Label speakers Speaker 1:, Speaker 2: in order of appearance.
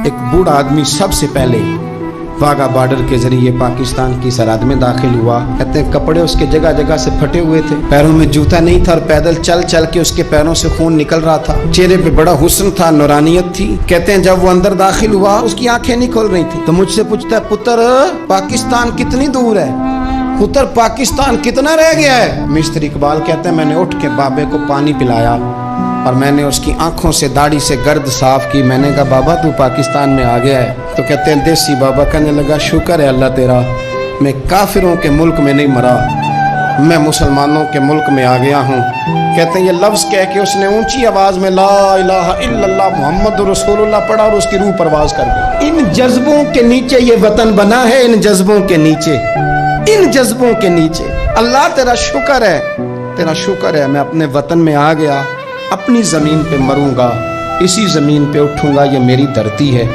Speaker 1: ایک بوڑھا آدمی سب سے پہلے واگا بارڈر کے ذریعے پاکستان کی سرحد میں داخل ہوا. کہتے ہیں کپڑے اس کے جگہ جگہ سے پھٹے ہوئے تھے, پیروں میں جوتا نہیں تھا اور پیدل چل چل کے اس کے پیروں سے خون نکل رہا تھا. چہرے پہ بڑا حسن تھا, نورانیت تھی. کہتے ہیں جب وہ اندر داخل ہوا اس کی آنکھیں نہیں کھل رہی تھی, تو مجھ سے پوچھتا ہے پتر پاکستان کتنی دور ہے, پتر پاکستان کتنا رہ گیا ہے. مسٹر اقبال کہتے ہیں میں نے اٹھ کے بابے کو پانی پلایا اور میں نے اس کی آنکھوں سے داڑھی سے گرد صاف کی. میں نے کہا بابا تو پاکستان میں آ گیا ہے. تو کہتے ہیں دیسی بابا کہنے لگا شکر ہے اللہ تیرا, میں کافروں کے ملک میں نہیں مرا, میں مسلمانوں کے ملک میں آ گیا ہوں. کہتے ہیں یہ لفظ کہہ کے اس نے اونچی آواز میں لا الہ الا اللہ محمد رسول اللہ پڑھا اور اس کی روح پرواز کر گئی. ان جذبوں کے نیچے یہ وطن بنا ہے, ان جذبوں کے نیچے, ان جذبوں کے نیچے. اللہ تیرا شکر ہے, تیرا شکر ہے, میں اپنے وطن میں آ گیا, اپنی زمین پہ مروں گا, اسی زمین پہ اٹھوں گا, یہ میری دھرتی ہے.